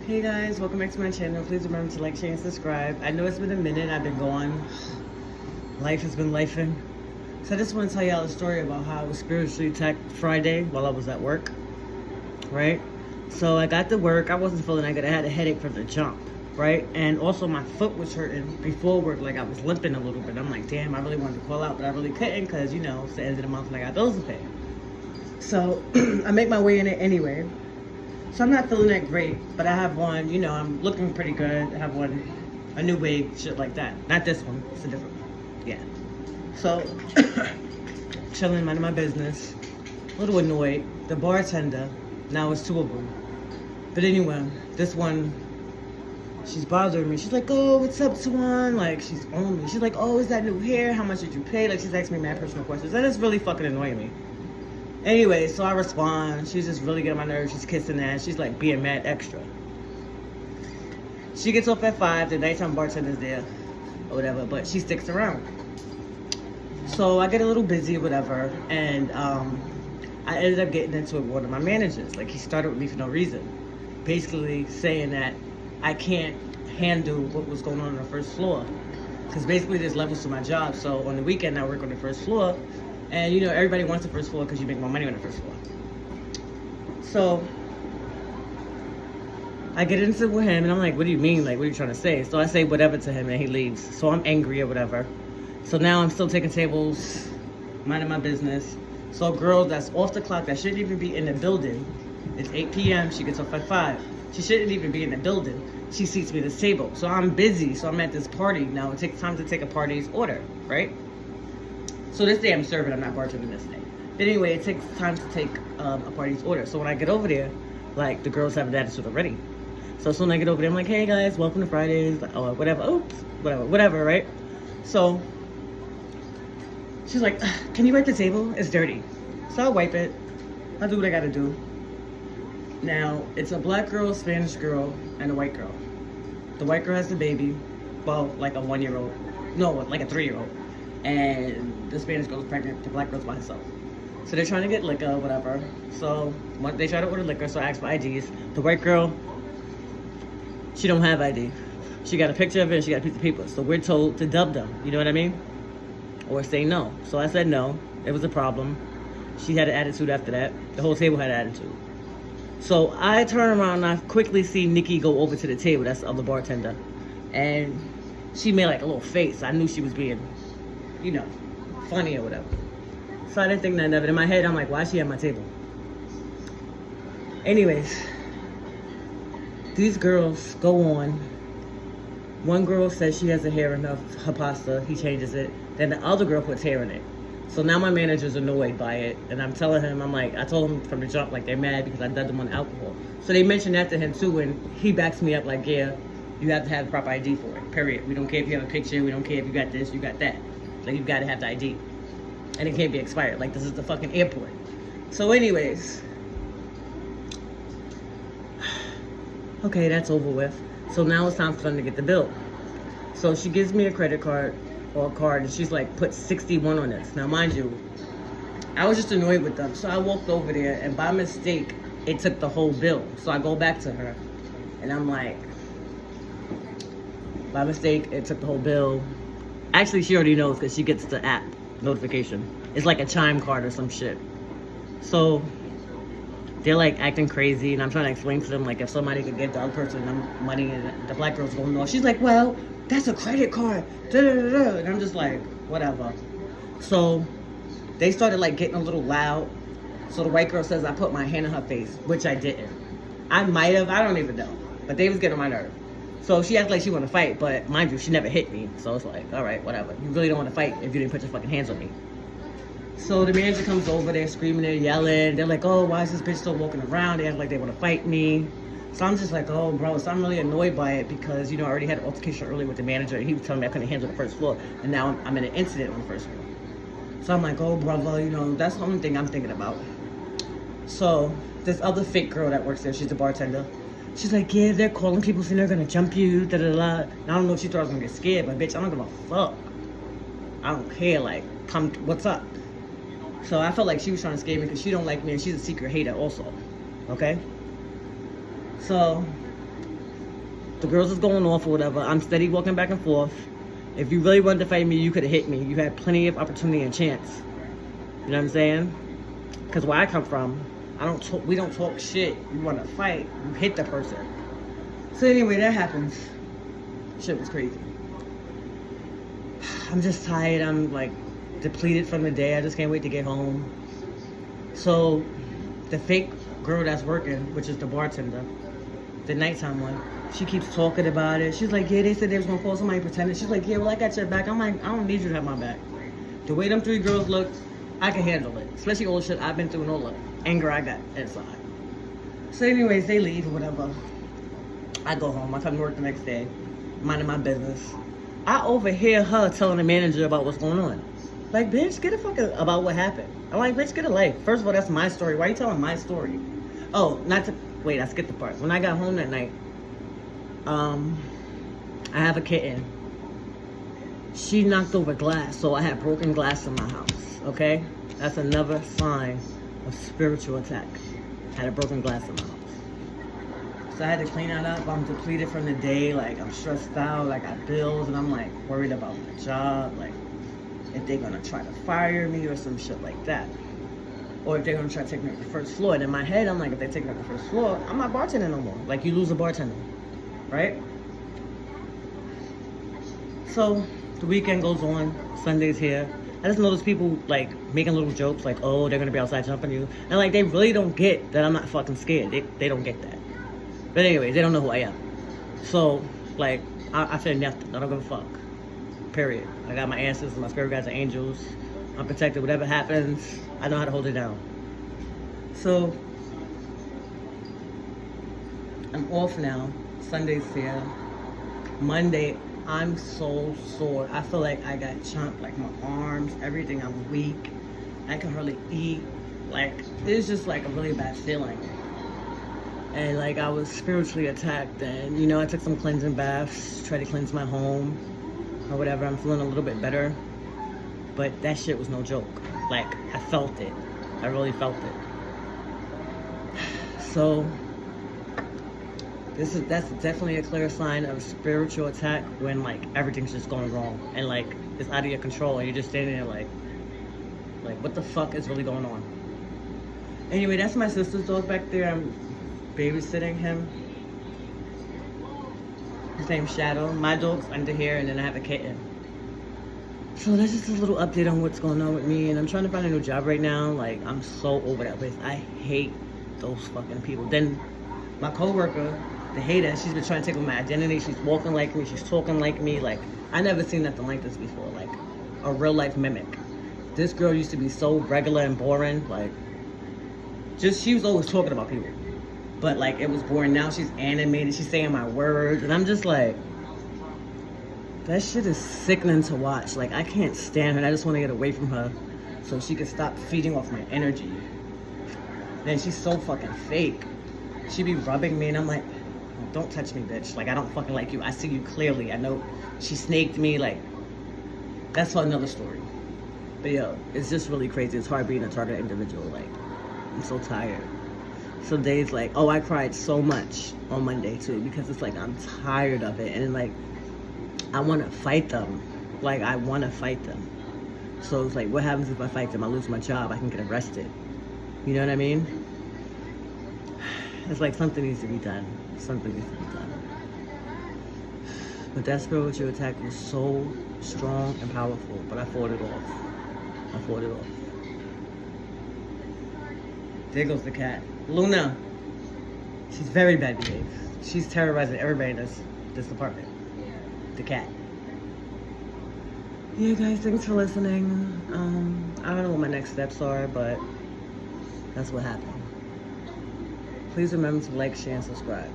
Hey guys, welcome back to my channel. Please remember to like, share, and subscribe. I know it's been a minute. I've been gone. Life has been lifing. So I just want to tell y'all a story about how I was spiritually attacked Friday while I was at work. Right? So I got to work. I wasn't feeling that good. I had a headache from the jump. Right? And also my foot was hurting before work. Like I was limping a little bit. I'm like, damn, I really wanted to call out, but I really couldn't because, you know, it's the end of the month and I got bills to pay. So I make my way in it anyway. So I'm not feeling that great, but I have one, you know, I'm looking pretty good. I have one, a new wig, shit like that. Not this one, it's a different one. Yeah. So, chilling, minding my business. A little annoyed. The bartender, now it's two of them. But anyway, this one, she's bothering me. She's like, oh, what's up, Swan? Like, she's on me. She's like, oh, is that new hair? How much did you pay? Like, she's asking me mad personal questions. And it's really fucking annoying me. Anyway, so I respond. She's just really getting on my nerves. She's kissing that. She's like being mad extra. She gets off at 5. The nighttime bartender's there or whatever, but she sticks around. So I get a little busy or whatever, and I ended up getting into it with one of my managers. Like, he started with me for no reason. Basically saying that I can't handle what was going on the first floor. Because basically there's levels to my job. So on the weekend I work on the first floor. And you know, everybody wants the first floor because you make more money on the first floor. So I get into it with him and I'm like, what do you mean? Like, what are you trying to say? So I say whatever to him and he leaves. So I'm angry or whatever. So now I'm still taking tables, minding my business. So a girl that's off the clock, that shouldn't even be in the building. It's 8 p.m. She gets off at 5. She shouldn't even be in the building. She seats me at this table. So I'm busy. So I'm at this party. Now it takes time to take a party's order, right? So this day I'm serving, I'm not bartending this day. But anyway, it takes time to take a party's order. So when I get over there, like, the girls have an attitude already. So as soon as I get over there, I'm like, hey guys, welcome to Fridays, or whatever, oops, whatever, right? So she's like, can you wipe the table? It's dirty. So I'll wipe it. I'll do what I gotta do. Now, it's a black girl, Spanish girl, and a white girl. The white girl has the baby, well, like a 1-year-old. No, like a 3-year-old. And the Spanish girl's pregnant, the black girl's by herself. So they're trying to get liquor, whatever. So they try to order liquor, so I ask for IDs. The white girl, she don't have ID. She got a picture of it and she got a piece of paper. So we're told to dub them, you know what I mean? Or say no. So I said no. It was a problem. She had an attitude after that. The whole table had an attitude. So I turn around and I quickly see Nikki go over to the table. That's the other bartender. And she made like a little face. I knew she was being, you know, funny or whatever. So I didn't think nothing of it. In my head, I'm like, why is she at my table? Anyways, these girls go on. One girl says she has a hair in her pasta. He changes it. Then the other girl puts hair in it. So now my manager's annoyed by it. And I'm telling him, I'm like, I told him from the jump, like, they're mad because I dubbed them on alcohol. So they mentioned that to him too, and he backs me up like, yeah, you have to have the proper ID for it, period. We don't care if you have a picture. We don't care if you got this, you got that. Like, you've got to have the ID. And it can't be expired. Like, this is the fucking airport. So anyways. Okay, that's over with. So now it's time for them to get the bill. So she gives me a credit card or a card and she's like, put 61 on this. Now, mind you, I was just annoyed with them. So I walked over there and by mistake, it took the whole bill. So I go back to her and I'm like, by mistake, it took the whole bill. Actually, she already knows because she gets the app notification. It's like a chime card or some shit. So they're like acting crazy and I'm trying to explain to them, like, if somebody could get the other person money and the black girl's going off. She's like, well, that's a credit card. Da, da, da, da. And I'm just like, whatever. So they started like getting a little loud. So the white girl says I put my hand in her face, which I didn't. I might have, I don't even know. But they was getting on my nerve. So she acted like she want to fight, but mind you, she never hit me. So it's like, all right, whatever. You really don't want to fight if you didn't put your fucking hands on me. So the manager comes over, they're screaming, they're yelling. They're like, oh, why is this bitch still walking around? They act like they want to fight me. So I'm just like, oh, bro. So I'm really annoyed by it because, you know, I already had an altercation earlier with the manager. And he was telling me I couldn't handle the first floor. And now I'm in an incident on the first floor. So I'm like, oh, brother, you know, that's the only thing I'm thinking about. So this other fake girl that works there, she's a bartender. She's like, yeah, they're calling people saying they're going to jump you, da-da-da. And I don't know if she thought I was going to get scared, but bitch, I don't give a fuck. I don't care, like, come, what's up? So I felt like she was trying to scare me because she don't like me and she's a secret hater also, okay? So The girls is going off or whatever. I'm steady walking back and forth. If you really wanted to fight me, you could have hit me. You had plenty of opportunity and chance. You know what I'm saying? Because where I come from, we don't talk shit. You want to fight, you hit the person. So anyway, that happens. Shit was crazy. I'm just tired. I'm like depleted from the day. I just can't wait to get home. So the fake girl that's working, which is the bartender, the nighttime one, she keeps talking about it. She's like, yeah, they said they was gonna call somebody pretending. She's like, yeah, well, I got your back. I'm like, I don't need you to have my back. The way them 3 girls look, I can handle it. Especially all the shit I've been through and all the anger I got inside. So anyways, they leave or whatever. I go home. I come to work the next day, minding my business. I overhear her telling the manager about what's going on. Like, bitch, get a fuck about what happened. I'm like, bitch, get a life. First of all, that's my story. Why are you telling my story? Oh, wait, I skipped the part. When I got home that night, I have a kitten. She knocked over glass, so I had broken glass in my house, okay? That's another sign of spiritual attack. I had a broken glass in my house. So I had to clean that up. I'm depleted from the day. Like, I'm stressed out. I got bills, and I'm, like, worried about my job. Like, if they're going to try to fire me or some shit like that. Or if they're going to try to take me to the first floor. And in my head, I'm like, if they take me to the first floor, I'm not bartending no more. Like, you lose a bartender, right? So the weekend goes on. Sunday's here. I just notice people, like, making little jokes, like, oh, they're going to be outside jumping you. And, like, they really don't get that I'm not fucking scared. They don't get that. But anyways, they don't know who I am. So, like, I feel nothing. I don't give a fuck. Period. I got my ancestors, my spirit guides, and angels. I'm protected. Whatever happens, I know how to hold it down. So, I'm off now. Sunday's here. Monday, I'm so sore. I feel like I got chomped, like my arms, everything. I'm weak. I can hardly eat. Like, it's just like a really bad feeling. And like, I was spiritually attacked. And, you know, I took some cleansing baths, tried to cleanse my home or whatever. I'm feeling a little bit better. But that shit was no joke. Like, I felt it. I really felt it. So, that's definitely a clear sign of spiritual attack when, like, everything's just going wrong. And, like, it's out of your control. And you're just standing there like, what the fuck is really going on? Anyway, that's my sister's dog back there. I'm babysitting him. His name's Shadow. My dog's under here, and then I have a kitten. So that's just a little update on what's going on with me, and I'm trying to find a new job right now. Like, I'm so over that place. I hate those fucking people. Then my coworker, the hater, she's been trying to take over my identity. She's walking like me. She's talking like me. Like, I never seen nothing like this before. Like, a real life mimic. This girl used to be so regular and boring. Like, she was always talking about people. But, like, it was boring. Now she's animated. She's saying my words. And I'm just like, that shit is sickening to watch. Like, I can't stand her. And I just want to get away from her so she can stop feeding off my energy. Then she's so fucking fake. She be rubbing me, and I'm like, don't touch me, bitch. Like, I don't fucking like you. I see you clearly. I know she snaked me. Like, that's another story. But, yo, it's just really crazy. It's hard being a target individual. Like, I'm so tired. Some days, like, oh, I cried so much on Monday, too, because it's like I'm tired of it. And, like, I want to fight them. Like, I want to fight them. So it's like, what happens if I fight them? I lose my job. I can get arrested. You know what I mean? It's like something needs to be done. Something needs to be done. But that spiritual attack was so strong and powerful. But I fought it off. I fought it off. There goes the cat. Luna. She's very bad behaved. She's terrorizing everybody in this department. The cat. Yeah, guys, thanks for listening. I don't know what my next steps are, but that's what happened. Please remember to like, share, and subscribe.